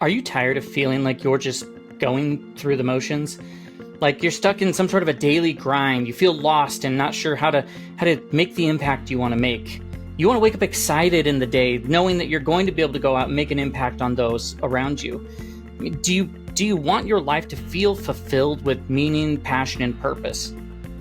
Are you tired of feeling like you're just going through the motions? Like you're stuck in some sort of a daily grind. You feel lost and not sure how to make the impact you want to make. You want to wake up excited in the day, knowing that you're going to be able to go out and make an impact on those around you. I mean, do you want your life to feel fulfilled with meaning, passion, and purpose?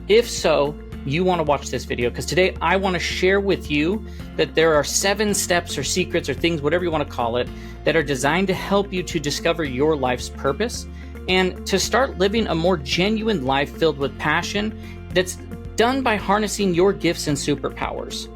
If so, you want to watch this video, because today I want to share with you that there are 7 steps or secrets or things, whatever you want to call it, that are designed to help you to discover your life's purpose and to start living a more genuine life filled with passion that's done by harnessing your gifts and superpowers.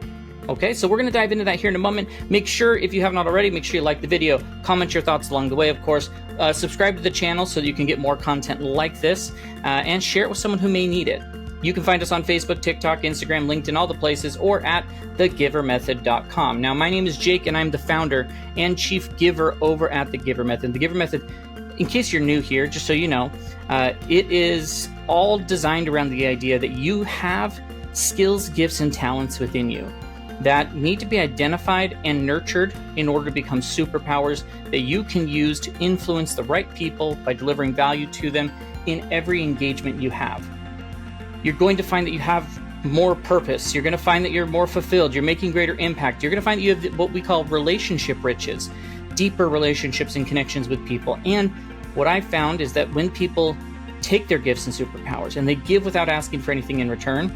Okay, so we're going to dive into that here in a moment. Make sure, if you haven't already, make sure you like the video, comment your thoughts along the way, of course. Subscribe to the channel so that you can get more content like this, and share it with someone who may need it. You can find us on Facebook, TikTok, Instagram, LinkedIn, all the places, or at thegivermethod.com. Now, my name is Jake, and I'm the founder and chief giver over at The Giver Method. The Giver Method, in case you're new here, just so you know, it is all designed around the idea that you have skills, gifts, and talents within you that need to be identified and nurtured in order to become superpowers that you can use to influence the right people by delivering value to them in every engagement you have. You're going to find that you have more purpose. You're going to find that you're more fulfilled. You're making greater impact. You're going to find that you have what we call relationship riches, deeper relationships and connections with people. And what I found is that when people take their gifts and superpowers and they give without asking for anything in return,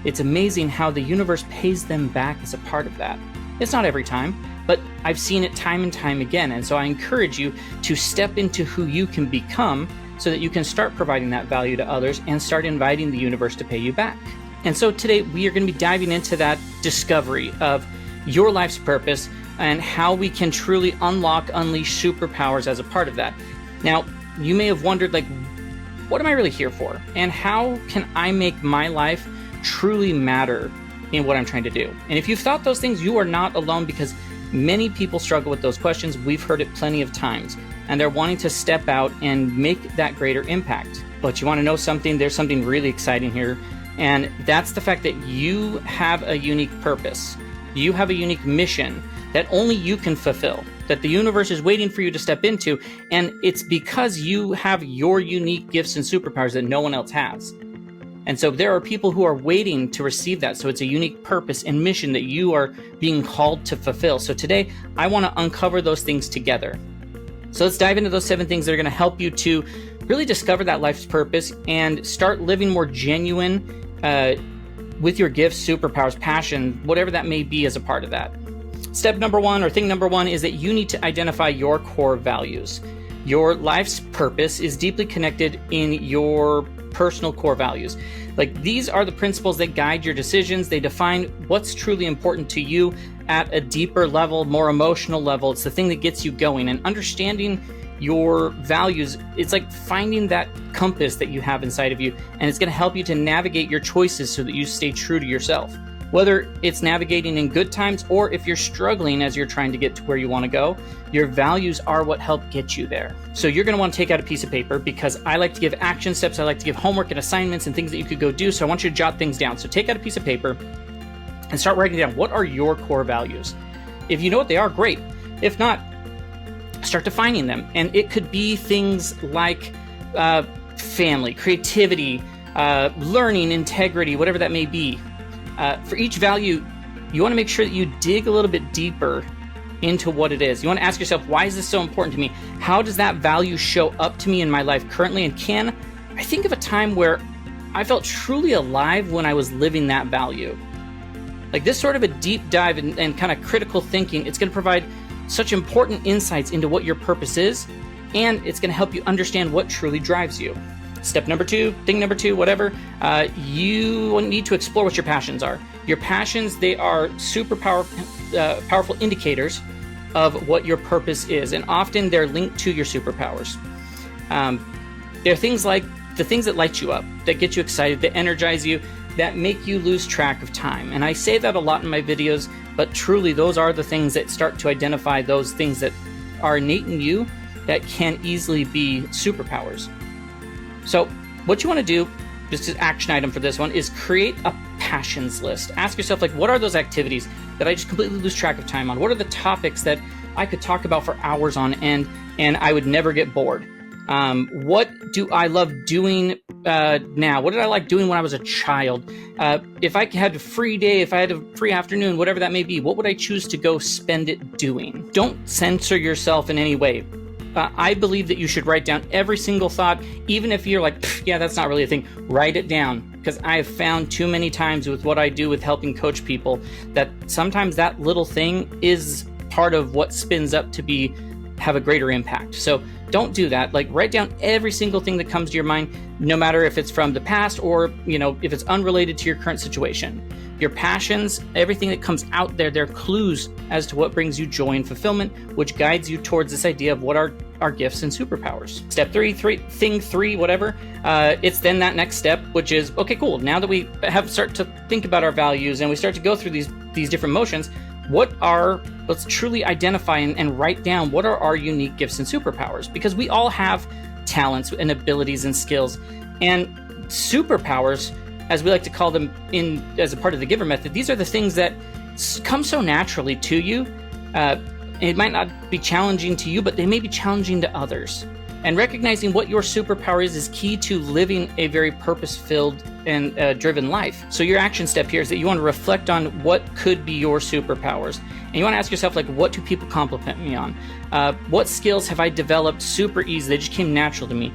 it's amazing how the universe pays them back as a part of that. It's not every time, but I've seen it time and time again. And so I encourage you to step into who you can become so that you can start providing that value to others and start inviting the universe to pay you back. And so today we are going to be diving into that discovery of your life's purpose and how we can truly unleash superpowers as a part of that. Now, you may have wondered, like, what am I really here for? And how can I make my life truly matter in what I'm trying to do? And if you've thought those things, you are not alone, because many people struggle with those questions. We've heard it plenty of times, and they're wanting to step out and make that greater impact. But you want to know something? There's something really exciting here, and that's the fact that you have a unique purpose. You have a unique mission that only you can fulfill, that the universe is waiting for you to step into, and it's because you have your unique gifts and superpowers that no one else has. And so there are people who are waiting to receive that. So it's a unique purpose and mission that you are being called to fulfill. So today, I want to uncover those things together. So let's dive into those 7 things that are going to help you to really discover that life's purpose and start living more genuine with your gifts, superpowers, passion, whatever that may be as a part of that. Step number 1, or thing number 1, is that you need to identify your core values. Your life's purpose is deeply connected in your personal core values. Like, these are the principles that guide your decisions. They define what's truly important to you at a deeper level, more emotional level. It's the thing that gets you going. And understanding your values, it's like finding that compass that you have inside of you, and it's going to help you to navigate your choices so that you stay true to yourself. Whether it's navigating in good times or if you're struggling as you're trying to get to where you want to go, your values are what help get you there. So you're going to want to take out a piece of paper, because I like to give action steps. I like to give homework and assignments and things that you could go do. So I want you to jot things down. So take out a piece of paper and start writing down, what are your core values? If you know what they are, great. If not, start defining them. And it could be things like family, creativity, learning, integrity, whatever that may be. For each value, you want to make sure that you dig a little bit deeper into what it is. You want to ask yourself, why is this so important to me? How does that value show up to me in my life currently? And can I think of a time where I felt truly alive when I was living that value? Like, this sort of a deep dive and kind of critical thinking, it's going to provide such important insights into what your purpose is, and it's going to help you understand what truly drives you. Step number 2, thing number 2, whatever, you need to explore what your passions are. Your passions, they are super powerful indicators of what your purpose is, and often they're linked to your superpowers. They're things like the things that light you up, that get you excited, that energize you, that make you lose track of time. And I say that a lot in my videos, but truly those are the things that start to identify those things that are innate in you that can easily be superpowers. So what you want to do, just an action item for this one, is create a passions list. Ask yourself, like, what are those activities that I just completely lose track of time on? What are the topics that I could talk about for hours on end, and I would never get bored. What do I love doing now? What did I like doing when I was a child? If I had a free day, if I had a free afternoon, whatever that may be, what would I choose to go spend it doing? Don't censor yourself in any way. I believe that you should write down every single thought, even if you're like, yeah, that's not really a thing. Write it down, because I have found too many times with what I do with helping coach people that sometimes that little thing is part of what spins up to have a greater impact. So don't do that. Like, write down every single thing that comes to your mind, no matter if it's from the past or, if it's unrelated to your current situation. Your passions, everything that comes out there, they're clues as to what brings you joy and fulfillment, which guides you towards this idea of what are our gifts and superpowers. Step thing three, whatever. It's then that next step, which is, okay, cool. Now that we start to think about our values and we start to go through these different motions, let's truly identify and write down what are our unique gifts and superpowers, because we all have talents and abilities and skills. And superpowers, as we like to call them as a part of the giver method, these are the things that come so naturally to you. It might not be challenging to you, but they may be challenging to others. And recognizing what your superpower is key to living a very purpose-filled and driven life. So your action step here is that you want to reflect on what could be your superpowers. And you want to ask yourself, like, what do people compliment me on? What skills have I developed super easy? They just came natural to me.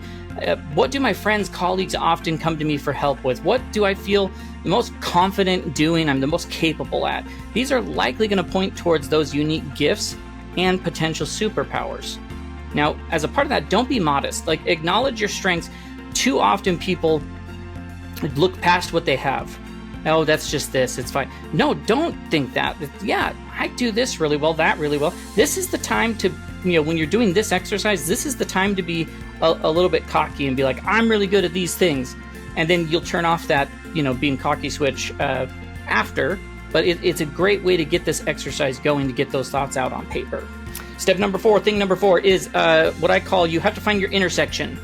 What do my friends, colleagues often come to me for help with? What do I feel the most confident doing, I'm the most capable at? These are likely going to point towards those unique gifts and potential superpowers. Now, as a part of that, don't be modest. Like, acknowledge your strengths. Too often people look past what they have. Oh, that's just this, it's fine. No, don't think that. Yeah, I do this really well, that really well. This is the time to, when you're doing this exercise, this is the time to be a little bit cocky and be like, I'm really good at these things. And then you'll turn off that, being cocky switch after. But it's a great way to get this exercise going, to get those thoughts out on paper. Thing number four is what I call, you have to find your intersection.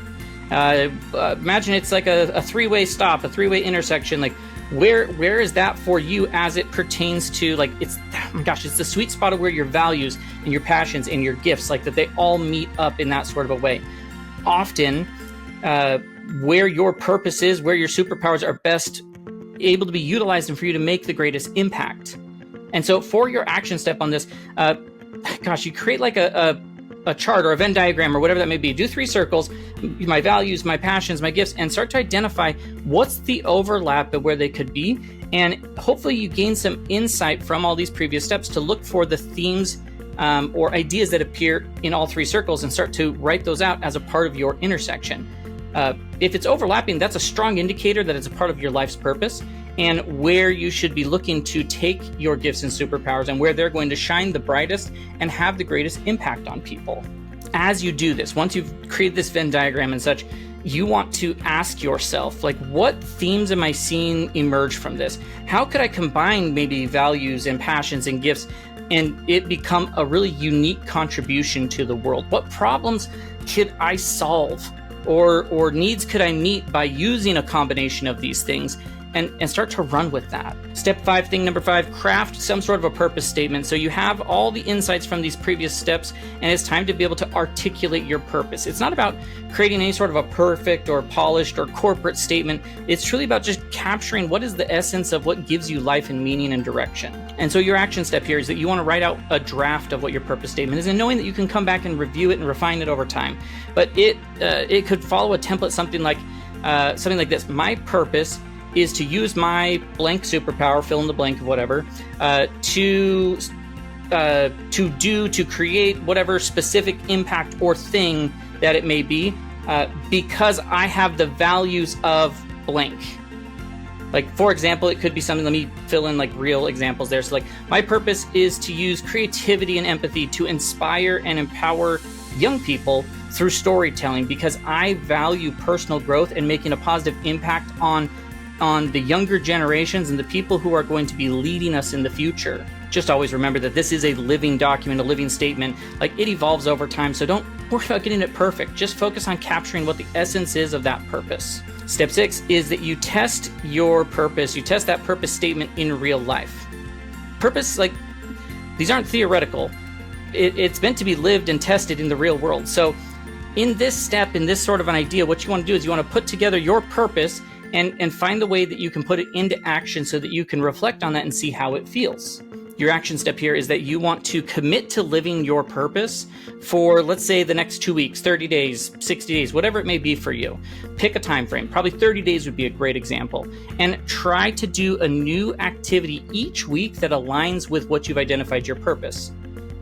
Imagine it's like a three-way stop, a three-way intersection. Like, where is that for you as it pertains to, like, it's the sweet spot of where your values and your passions and your gifts, like, that they all meet up in that sort of a way. Often, where your purpose is, where your superpowers are best able to be utilized and for you to make the greatest impact. And so for your action step on this, you create like a chart or a Venn diagram or whatever that may be. Do 3 circles, my values, my passions, my gifts, and start to identify what's the overlap of where they could be. And hopefully you gain some insight from all these previous steps to look for the themes or ideas that appear in all 3 circles and start to write those out as a part of your intersection. If it's overlapping, that's a strong indicator that it's a part of your life's purpose and where you should be looking to take your gifts and superpowers and where they're going to shine the brightest and have the greatest impact on people. As you do this, once you've created this Venn diagram and such, you want to ask yourself, like, what themes am I seeing emerge from this? How could I combine maybe values and passions and gifts and it become a really unique contribution to the world? What problems could I solve? Or needs could I meet by using a combination of these things? And start to run with that. Thing number 5, craft some sort of a purpose statement. So you have all the insights from these previous steps, and it's time to be able to articulate your purpose. It's not about creating any sort of a perfect or polished or corporate statement. It's truly about just capturing what is the essence of what gives you life and meaning and direction. And so your action step here is that you want to write out a draft of what your purpose statement is, and knowing that you can come back and review it and refine it over time. But it could follow a template, something like this. My purpose is to use my blank superpower, fill in the blank of whatever, to create whatever specific impact or thing that it may be, because I have the values of blank. Like, for example, it could be something, let me fill in like real examples there. So like, my purpose is to use creativity and empathy to inspire and empower young people through storytelling, because I value personal growth and making a positive impact on the younger generations and the people who are going to be leading us in the future. Just always remember that this is a living document, a living statement. Like, it evolves over time, so don't worry about getting it perfect. Just focus on capturing what the essence is of that purpose. Step 6 is that you test your purpose. You test that purpose statement in real life. Purpose, like, these aren't theoretical. it's meant to be lived and tested in the real world. So in this step, in this sort of an idea, what you want to do is you want to put together your purpose and find the way that you can put it into action so that you can reflect on that and see how it feels. Your action step here is that you want to commit to living your purpose for, let's say, the next 2 weeks, 30 days, 60 days, whatever it may be for you. Pick a time frame. Probably 30 days would be a great example. And try to do a new activity each week that aligns with what you've identified your purpose.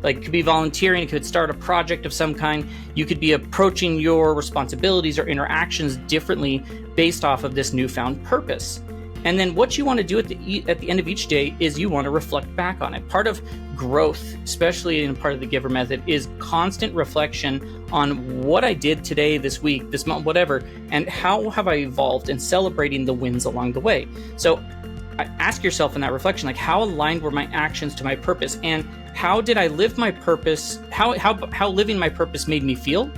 Like, it could be volunteering, it could start a project of some kind. You could be approaching your responsibilities or interactions differently based off of this newfound purpose. And then what you want to do at the end of each day is you want to reflect back on it. Part of growth, especially in part of the Giver method, is constant reflection on what I did today, this week, this month, whatever, and how have I evolved, and celebrating the wins along the way. So ask yourself in that reflection, like, how aligned were my actions to my purpose, and how did I live my purpose? How living my purpose made me feel,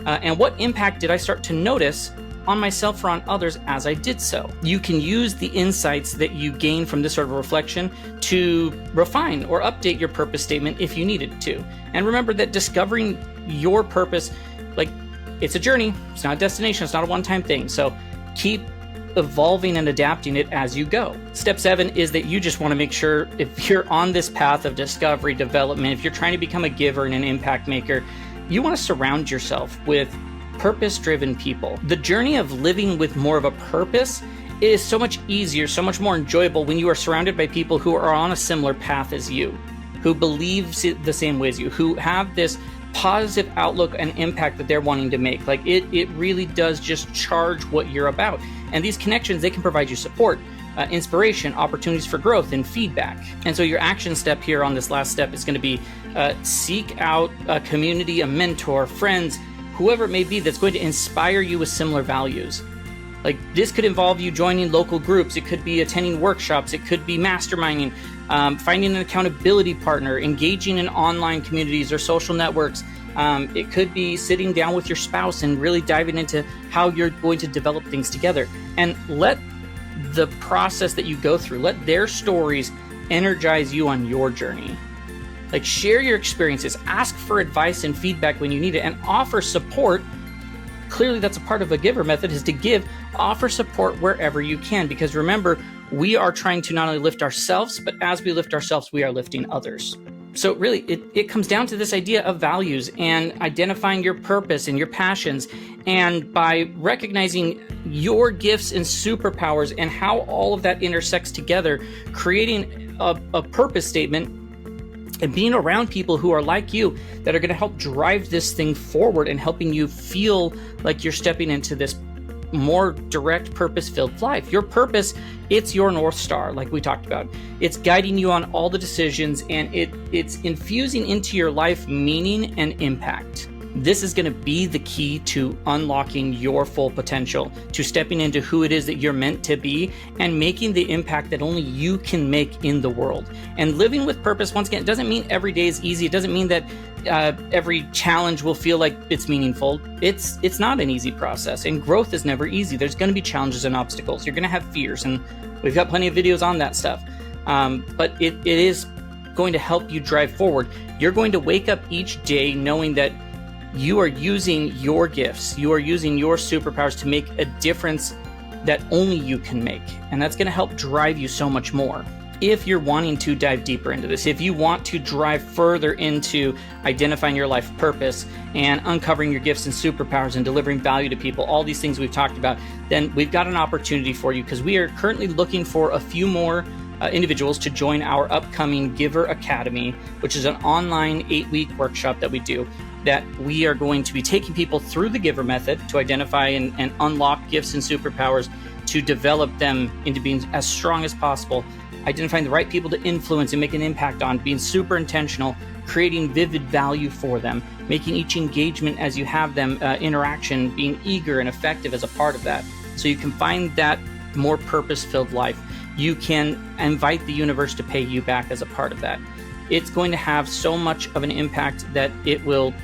and what impact did I start to notice on myself or on others as I did so? You can use the insights that you gain from this sort of reflection to refine or update your purpose statement if you needed to. And remember that discovering your purpose, like, it's a journey, it's not a destination, it's not a one-time thing. So keep evolving and adapting it as you go. Step 7 is that you just want to make sure, if you're on this path of discovery, development, if you're trying to become a giver and an impact maker, you want to surround yourself with purpose-driven people. The journey of living with more of a purpose is so much easier, so much more enjoyable when you are surrounded by people who are on a similar path as you, who believe the same way as you, who have this positive outlook and impact that they're wanting to make. Like, it really does just charge what you're about. And these connections, they can provide you support, inspiration, opportunities for growth, and feedback. And so your action step here on this last step is going to be seek out a community, a mentor, friends, whoever it may be that's going to inspire you with similar values. Like, this could involve you joining local groups, it could be attending workshops, it could be masterminding, finding an accountability partner, engaging in online communities or social networks. It could be sitting down with your spouse and really diving into how you're going to develop things together. And let the process that you go through, let their stories energize you on your journey. Like, share your experiences, ask for advice and feedback when you need it, and offer support. Clearly, that's a part of a giver method, is to give, offer support wherever you can. Because remember, we are trying to not only lift ourselves, but as we lift ourselves, we are lifting others. So really, it comes down to this idea of values and identifying your purpose and your passions. And by recognizing your gifts and superpowers and how all of that intersects together, creating a purpose statement, and being around people who are like you, that are going to help drive this thing forward and helping you feel like you're stepping into this more direct, purpose-filled life. Your purpose, it's your North Star, like we talked about. It's guiding you on all the decisions, and it's infusing into your life meaning and impact. This is going to be the key to unlocking your full potential, to stepping into who it is that you're meant to be, and making the impact that only you can make in the world. And living with purpose, once again, it doesn't mean every day is easy. It doesn't mean that every challenge will feel like it's meaningful. It's not an easy process, and growth is never easy. There's going to be challenges and obstacles. You're going to have fears, and we've got plenty of videos on that stuff. But it is going to help you drive forward. You're going to wake up each day knowing that you are using your gifts, you are using your superpowers to make a difference that only you can make. And that's going to help drive you so much more. If you're wanting to dive deeper into this, if you want to drive further into identifying your life purpose and uncovering your gifts and superpowers and delivering value to people, all these things we've talked about, then we've got an opportunity for you, because we are currently looking for a few more individuals to join our upcoming Giver Academy, which is an online 8-week workshop that we do, that we are going to be taking people through the Giver method to identify and unlock gifts and superpowers, to develop them into being as strong as possible, identifying the right people to influence and make an impact on, being super intentional, creating vivid value for them, making each engagement as you have them interaction, being eager and effective as a part of that. So you can find that more purpose-filled life. You can invite the universe to pay you back as a part of that. It's going to have so much of an impact that it will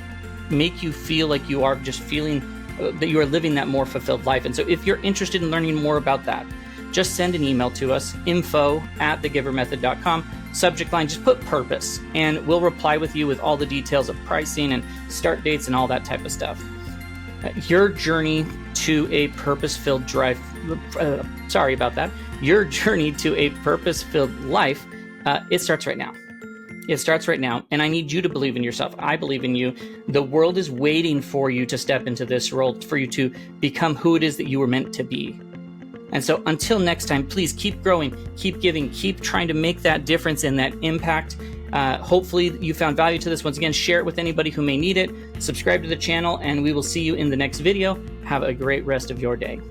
make you feel like you are just feeling that you are living that more fulfilled life. And so if you're interested in learning more about that, just send an email to us, info@thegivermethod.com. subject line, just put purpose, and we'll reply with you with all the details of pricing and start dates and all that type of stuff. Your journey to a purpose-filled drive, sorry about that. Your journey to a purpose-filled life, it starts right now. It starts right now, and I need you to believe in yourself. I believe in you. The world is waiting for you to step into this role, for you to become who it is that you were meant to be. And so until next time, please keep growing, keep giving, keep trying to make that difference and that impact. Hopefully you found value to this. Once again, share it with anybody who may need it. Subscribe to the channel, and we will see you in the next video. Have a great rest of your day.